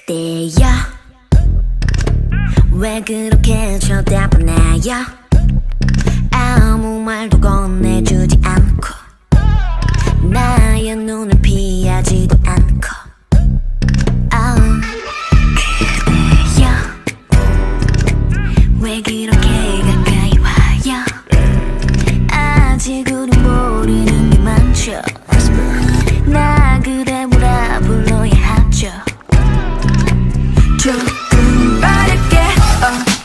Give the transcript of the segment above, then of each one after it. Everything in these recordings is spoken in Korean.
그대여 왜 그렇게 쳐다보나요? 아무 말도 건네주지 않고 나의 눈을 피하지도 않고 그대여 왜 그렇게 가까이 와요? 아직은 모르는 게 많죠. 나 그대 뭐라 불러야 하죠. 조금 빠르게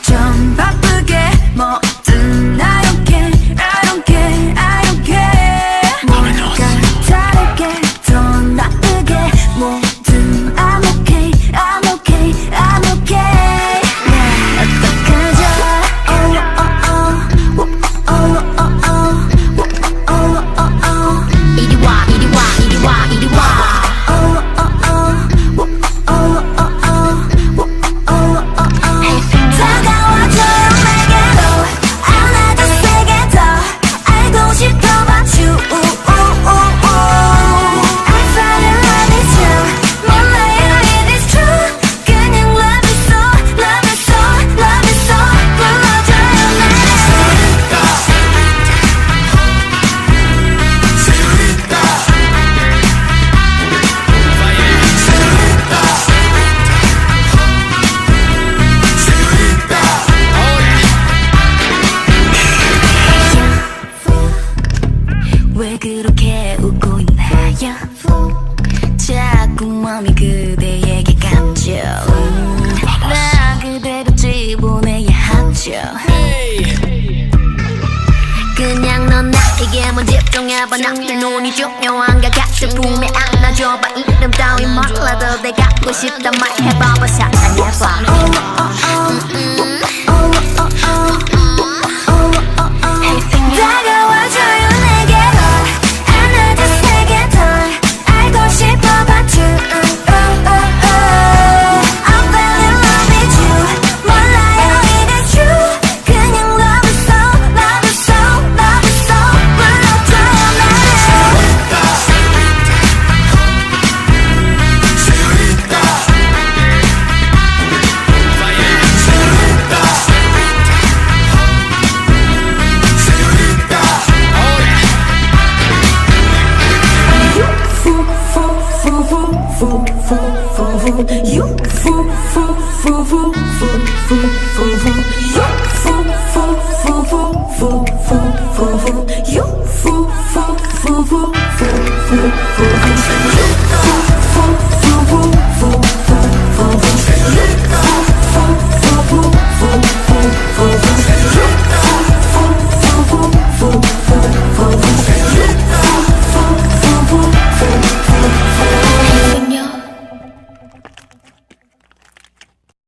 좀 바쁘게 뭐든 I don't care, I don't care, I don't care. 뭔가 다르게 더 나쁘게 뭐든 I'm okay, I'm okay, I'm okay. 어떡하죠? Oh oh oh, oh oh oh, oh oh oh. 이리 와, 이리 와, 이리 와, 이리 와. Oh oh oh, oh oh oh. 다가와줘요 내게로 안아줘 세게 더 알고 싶어 but you I fall in love with you 몰라요 it is true 그냥 love it so love it so love it so 불러줘요 내게로 왜 그렇게 웃고 있나요? 자꾸 마음이 그대에게 갔죠. 나 그대로 집어내야 하죠. 그냥 넌 나에게만 집중해봐. 나의 눈이 중요한 것 같아. 품에 안아줘봐. 이름 따위 몰라도 내가 갖고 싶단 말 해봐봐. 사랑해봐. 다가와줘요 내게로 안아줘 세게 더 알고 싶어 but you I fell in love with you 몰라요 it is true 그냥 love it so love it so love it so 불러줘요 나를 You